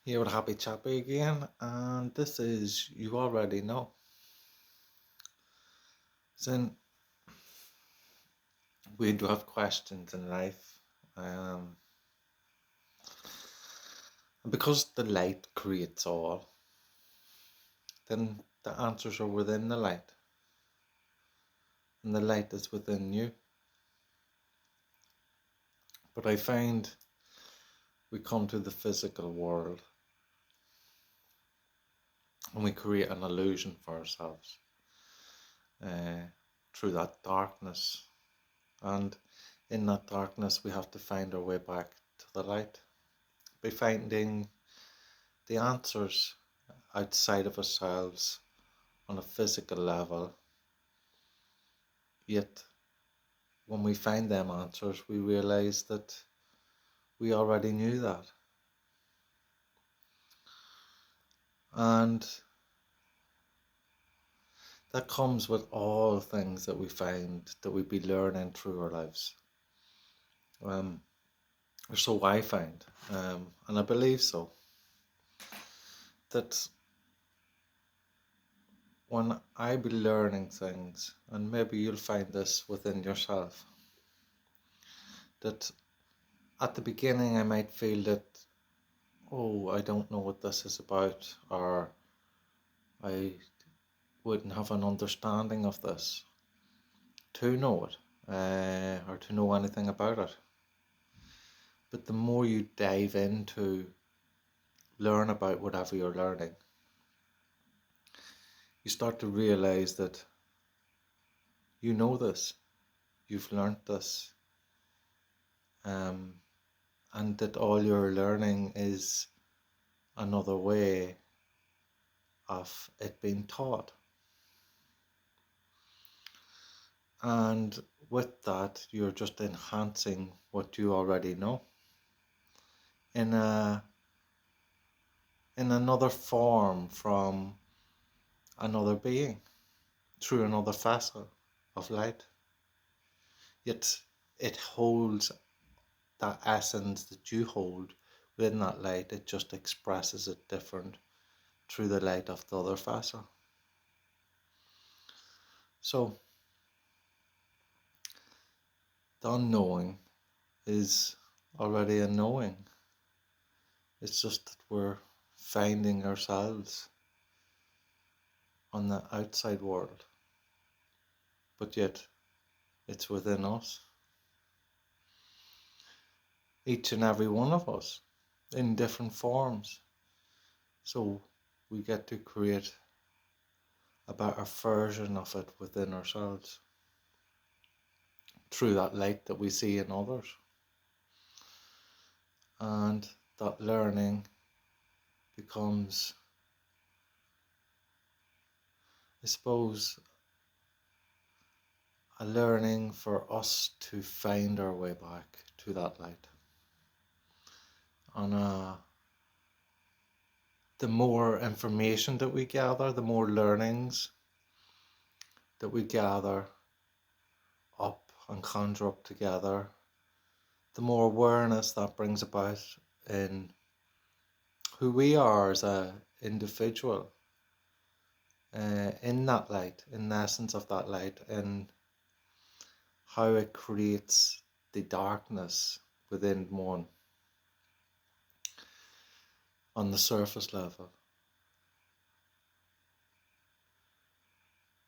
Here with Happy Chappy again, and this is You Already Know. So, we do have questions in life, um, and because the light creates all, then the answers are within the light, and the light is within you. But I find we come to the physical world and we create an illusion for ourselves uh, through that darkness, and in that darkness, we have to find our way back to the light by finding the answers outside of ourselves on a physical level. Yet, when we find them answers, we realize that we already knew that. And that comes with all things that we find that we be learning through our lives. Um, or so I find, and I believe so, that when I be learning things, and maybe you'll find this within yourself, that at the beginning I might feel that, oh, I don't know what this is about, or I wouldn't have an understanding of this to know it, or to know anything about it. But the more you dive into learn about whatever you're learning, you start to realize that you know this, you've learned this, um, and that all you're learning is another way of it being taught. And with that, you're just enhancing what you already know in a in another form from another being through another facet of light. Yet it holds that essence that you hold within that light. It just expresses it different through the light of the other facet. So the unknowing is already a knowing. It's just that we're finding ourselves on the outside world, but yet it's within us, each and every one of us, in different forms. So we get to create a better version of it within ourselves through that light that we see in others. And that learning becomes, I suppose, a learning for us to find our way back to that light. And the more information that we gather, the more learnings that we gather up and conjure up together, the more awareness that brings about in who we are as a individual, in that light, in the essence of that light, and how it creates the darkness within one on the surface level.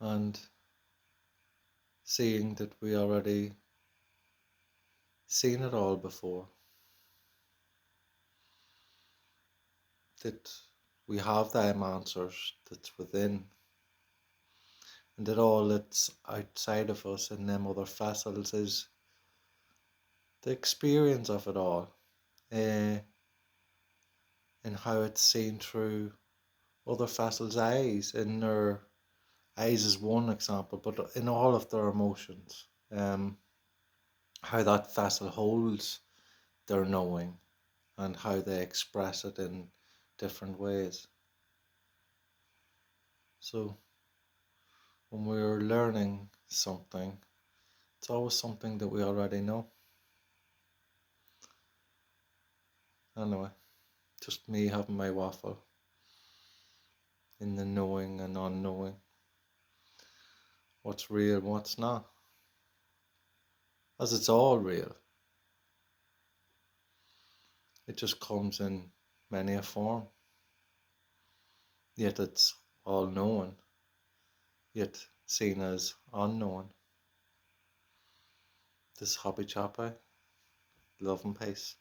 And seeing that we already seen it all before, that we have them answers that's within, and that all that's outside of us and them other facets is the experience of it all, uh, and how it's seen through other facets' eyes. And their eyes is one example, but in all of their emotions, how that facet holds their knowing and how they express it in different ways. So when we're learning something, it's always something that we already know. Anyway, just me having my waffle in the knowing and unknowing, what's real and what's not, as it's all real. It just comes in many a form, yet it's all known, yet seen as unknown. This is Hobby Chopper. Love and peace.